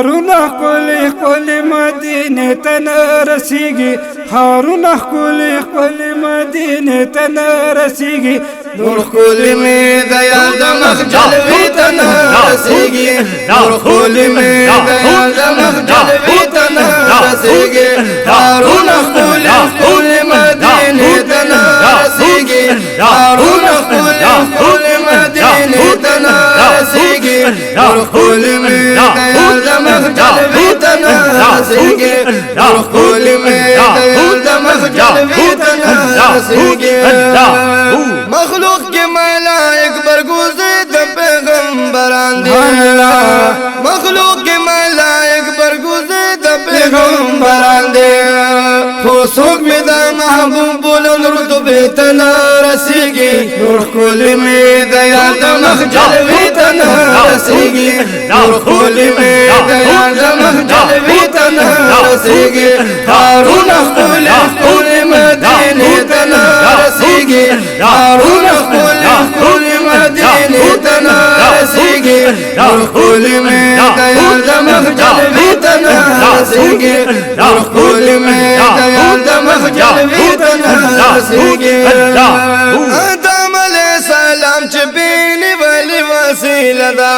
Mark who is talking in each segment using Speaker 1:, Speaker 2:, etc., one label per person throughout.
Speaker 1: هارونه ښکلې ښکلې مدینې ته نه رسېږي هارونه ښکلې ښکلې مدینې ته نه رسېږي
Speaker 2: نور ښکلې مې د یاد مخ جلوې ته نه رسېږي نور ښکلې مې د یاد مخ جلوې ته نه رسېږي هارونه ښکلې ښکلې مدینې ته نه رسېږي هارونه ښکلې ښکلې مدینې ته نه رسېږي نور ښکلې مې د یاد مخ جلوې ته نه رسېږي نور ښکلې مې د یاد مخ جلوې ته نه رسېږي مخلوق کے ملائک برگزید پیغمبران دے مخلوق کے ملائک برگزید پیغمبران دے خوصوک میں دا محبوب بلند رتبے تنا رسیگی نور خولی میں دیاد مخجلوی تنا رسیگی نور خولی میں دیاد مخجلوی تنا رسیگی ہارون خولی مدینی تنا رسیگی هارون ښکلې مدینې ته نه رسېږي نور ښکلې مې د یاد مخ جلوې ته نه رسېږي نور ښکلې مې د یاد مخ جلوې ته نه رسېږي آدم علیه السلام چې بېنیولې وسیله ده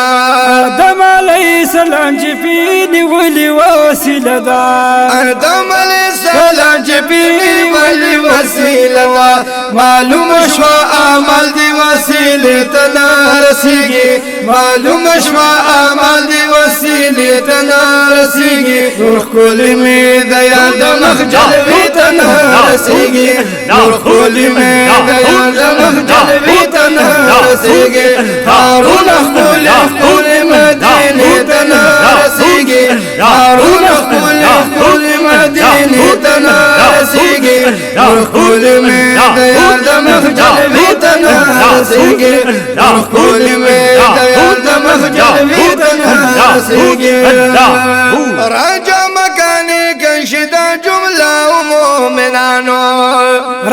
Speaker 1: آدم علیه السلام چې بېنیولې وسیله ده
Speaker 2: آدم علیه السلام چې بېنیولې وسیله ده معلومه شوه عمل دی وسیلې ته نه رسېږي معلومه شوه عمل دی وسیلې ته نه رسېږي نور ښکلې مې د یاد مخ جلوې ته نه رسېږي نور ښکلې مې د یاد مخ جلوې ته نه رسېږي هارونه ښکلې ښکلې مدینې ته نه رسېږي هارونه ښکلې ښکلې مدینې ته نه رسېږي نور ښکلې مې د یاد مخ جلوې ته نه رسېږي نور ښکلې مې د یاد مخ جلوې ته نه رسېږي راجا مکانې کشي دا جمله مومنانو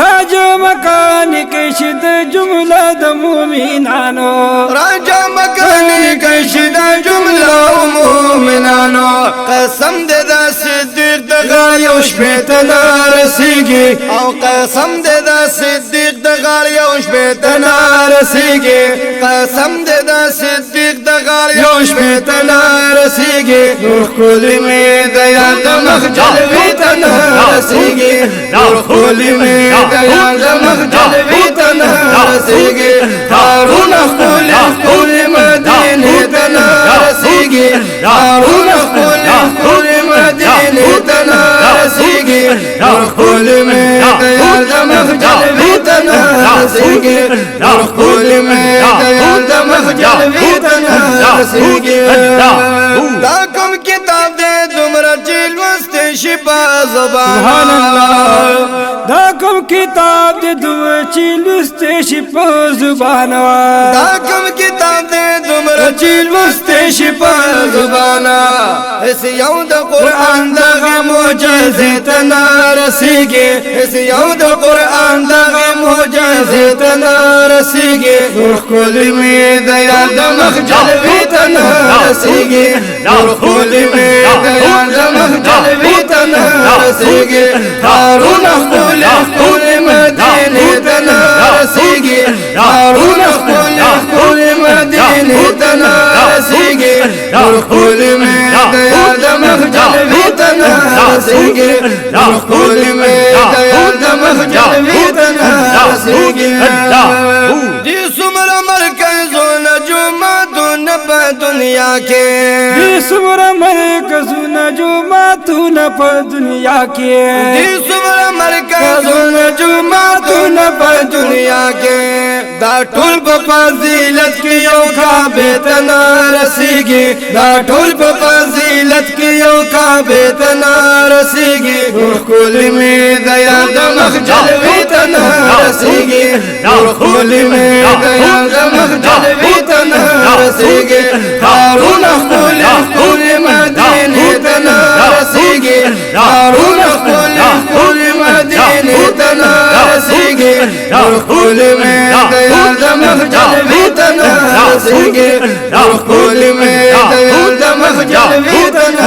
Speaker 1: راجا مکانې کشي دا جمله د مومنانو
Speaker 2: راجا مکانې کشي دا جمله مومنانو قسم دې د صدیق د غار یو شپې ته نه رسېږي او قسم دې د صدیق د غار یو شپې ته نه رسېږي قسم دې د صدیق د غار یو شپې ته نه رسېږي نور ښکلې مې د یاد مخ جلوې ته نه رسېږي نور ښکلې مې د یاد مخ جلوې ته نه رسېږي هارونه ښکلې ښکلې مدینې ته نه رسېږي هارونه ښکلې ښکلې مدینې ته نه رسېږي نور ښکلې مې د یاد مخ جلوې ته نه رسېږي نور ښکلې مې د یاد مخ جلوې ته نه رسېږي دا کوم کتاب دې دومره چې لوستی شي په زبانه
Speaker 1: دا کوم کتاب دې دومره چې لوستی شي په زبانه
Speaker 2: دا کوم کتاب دې دومره چې لوستی شي په زبانه هسې یو د قرآن دغه معجزې ته نه رسېږي هسې یو د قرآن دغه معجزې ته نه رسېږي نور ښکلې مې د یاد مخ جلوې ته نه رسېږي نور ښکلې مې د یاد مخ جلوې ته نه رسېږي هارونه ښکلې ښکلې مدینې ته نه رسېږي هارونه ښکلې ښکلې مدینې ته نه رسېږي نور ښکلې مې د یاد مخ جلوې ته نه رسېږي نور ښکلې مې د یاد مخ جلوې ته نه رسېږي دې څومره مرکزونه جوماتونه په دنیا کې
Speaker 1: دې څومره مرکزونه جوماتونه په دنیا کې
Speaker 2: دې څومره مرکزونه جوماتونه په دنیا کې دا ټول په فضیلت کې یو کعبې ته نه رسېږي دا ټول په فضیلت کې یو کعبې ته نه رسېږي نور ښکلې مې د یاد مخ جلوې ته نه رسېږي نور ښکلې مې د یاد مخ جلوې ته نه رسېږي هارونه ښکلې ښکلې مدینې ته نه رسېږي هارونه ښکلې ښکلې مدینې ته نه رسېږي نور ښکلې مې د یاد مخ جلوې ته نه رسېږي نور ښکلې مې د یاد مخ جلوې ته نه